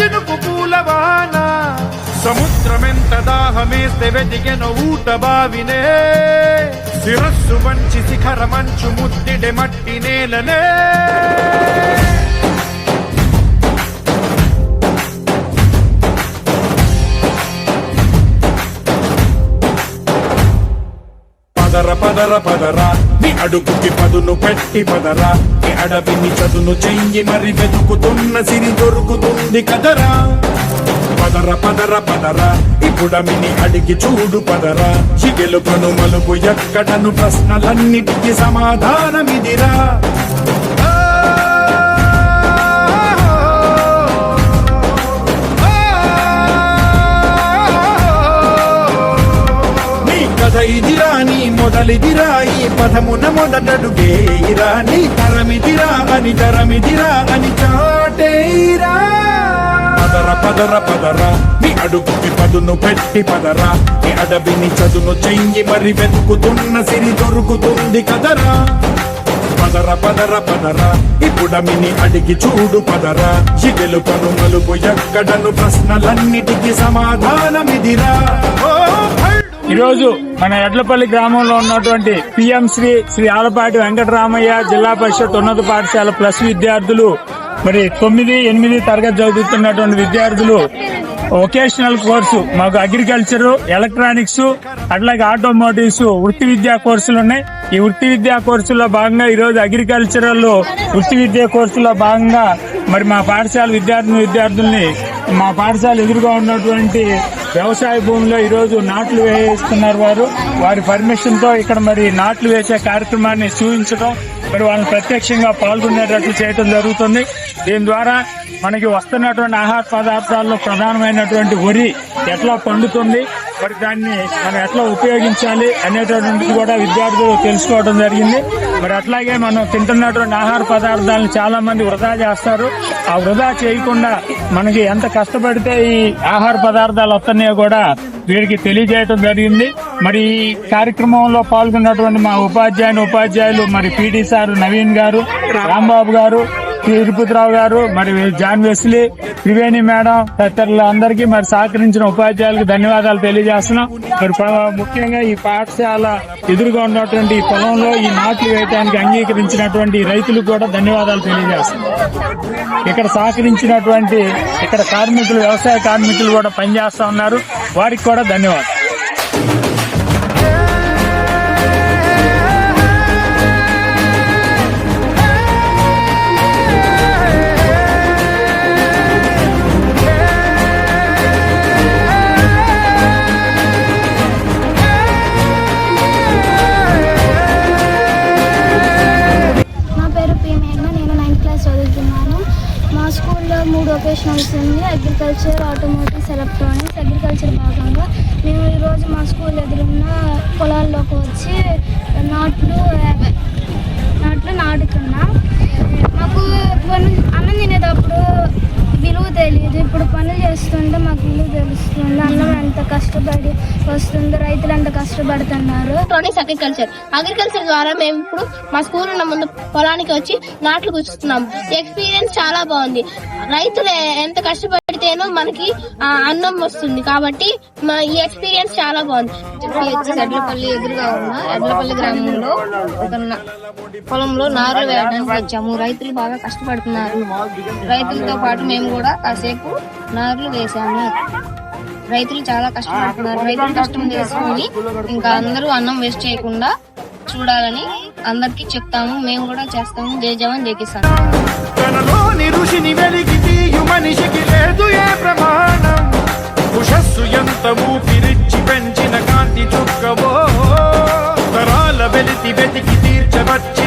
చినుకు పూలవాన సముద్రమెంత దాహమేస్తే వెతికెను ఊట బావినే శిరస్సు వంచి శిఖర మంచు ముద్దిడే మట్టి నేలనే పదర పదర పదరా నీ అడుగుకి పదును పెట్టి పదరా నీ అడవిని చదును చెయ్యి మరి వెతుకుతున్న సిరి దొరుకుతుంది కదరా పదర పదర పదరా ఇప్పుడమిని అడిగి చూడు పదరా చిగెలుకను మలుపు ఎక్కడను ప్రశ్నలన్నిటికీ సమాధానమిదిరా ఇదిరా నీ మొదలిదిరా ఈ పదమున మొదటడుగేయిరా నీ తరమిదిరా అని చాటేరా పదర పదర పదరా నీ అడుగుకి పదును పెట్టి పదరా నీ అడవిని చదును చెయ్యి మరి వెతుకుతున్న సిరి దొరుకుతుంది కదరా పదర పదర పదరా ఇప్పుడమిని అడిగి చూడు పదరా చిగెలుకను మలుపు ఎక్కడను ప్రశ్నలన్నిటికీ సమాధానమిదిరా ఈరోజు మన ఎడ్లపల్లి గ్రామంలో ఉన్నటువంటి పిఎం శ్రీ ఆలపాటి వెంకటరామయ్య జిల్లా పరిషత్ ఉన్నత పాఠశాల ప్లస్ విద్యార్థులు మరి 9, 8 తరగతి చదువుతున్నటువంటి విద్యార్థులు వొకేషనల్ కోర్సు మాకు అగ్రికల్చర్, ఎలక్ట్రానిక్స్ అట్లాగే ఆటోమోటివ్స్ వృత్తి విద్యా కోర్సులు ఉన్నాయి. ఈ వృత్తి విద్యా కోర్సుల్లో భాగంగా ఈరోజు అగ్రికల్చరల్ వృత్తి విద్యా కోర్సులో భాగంగా మరి మా పాఠశాల విద్యార్థుల్ని మా పాఠశాల ఎదురుగా ఉన్నటువంటి వ్యవసాయ భూమిలో ఈరోజు నాట్లు వేస్తున్నారు. వారి పర్మిషన్ తో ఇక్కడ మరి నాట్లు వేసే కార్యక్రమాన్ని చూపించడం మరి వాళ్ళని ప్రత్యక్షంగా పాల్గొనేటట్లు చేయడం జరుగుతుంది. దీని ద్వారా మనకి వస్తున్నటువంటి ఆహార పదార్థాల్లో ప్రధానమైనటువంటి వరి ఎట్లా పండుతుంది, మరి దాన్ని మనం ఎట్లా ఉపయోగించాలి అనేటటువంటిది కూడా విద్యార్థులు తెలుసుకోవడం జరిగింది. మరి అట్లాగే మనం తింటున్నటువంటి ఆహార పదార్థాలను చాలా మంది వృధా చేస్తారు. ఆ వృధా చేయకుండా మనకి ఎంత కష్టపడితే ఈ ఆహార పదార్థాలు వస్తున్నాయో కూడా వీరికి తెలియజేయడం జరిగింది. మరి ఈ కార్యక్రమంలో పాల్గొన్నటువంటి మా ఉపాధ్యాయులు మరి పీటీ సార్ నవీన్ గారు, రాంబాబు గారు, తిరుపతిరావు గారు, మరి జాన్ వెస్లీ, త్రివేణి మేడం తదితరులు అందరికీ మరి సహకరించిన ఉపాధ్యాయులకు ధన్యవాదాలు తెలియజేస్తున్నాం. మరి ముఖ్యంగా ఈ పాఠశాల ఎదురుగా ఉన్నటువంటి ఈ పొలంలో ఈ నాట్లు వేయడానికి అంగీకరించినటువంటి రైతులకు కూడా ధన్యవాదాలు తెలియజేస్తున్నాం. ఇక్కడ సహకరించినటువంటి ఇక్కడ కార్మికులు, వ్యవసాయ కార్మికులు కూడా పనిచేస్తా ఉన్నారు, వారికి కూడా ధన్యవాదాలు. మా స్కూల్లో 3 వొకేషనల్స్ ఉంది. Agriculture, automotives, electronics. అగ్రికల్చర్ భాగంగా మేము ఈరోజు మా స్కూల్ ఎదురున్న పొలాల్లోకి వచ్చి నాట్లు నాటుతున్నాం. మాకు అన్నం తినేటప్పుడు విలువ తెలియదు, ఇప్పుడు పనులు చేస్తుంటే మాకు విలువ తెలుస్తుంది. అన్నం ఎంత కష్టపడి వస్తుంది, రైతులు ఎంత కష్టపడుతున్నారు. అగ్రికల్చర్ ద్వారా మేము ఇప్పుడు మా స్కూల్ ఉన్న ముందు పొలానికి వచ్చి నాట్లు కూర్చున్నాం. ఎక్స్పీరియన్స్ చాలా బాగుంది. రైతులు ఎంత కష్టపడితేనో మనకి అన్నం వస్తుంది కాబట్టి ఈ ఎక్స్పీరియన్స్ చాలా బాగుంది. ఎడ్లపల్లి ఎదురుగా ఉన్న ఎడ్లపల్లి గ్రామంలో ఒక పొలంలో నారులు వేయడానికి వచ్చాము. రైతులు బాగా కష్టపడుతున్నారు. రైతులతో పాటు మేము కూడా కాసేపు నారులు వేసాము. రైతులు చాలా కష్టపడుతున్నారు. రైతులు కష్టం చేసుకుని ఇంకా అందరూ అన్నం వేస్ట్ చేయకుండా చూడాలని అందరికి చెప్తాము. మేము కూడా చేస్తాము. జై జవాన్ జై కిసాన్. పెంచిన కాంతి చుక్కవో తరాల వెలితి వెతికి తీర్చవచ్చి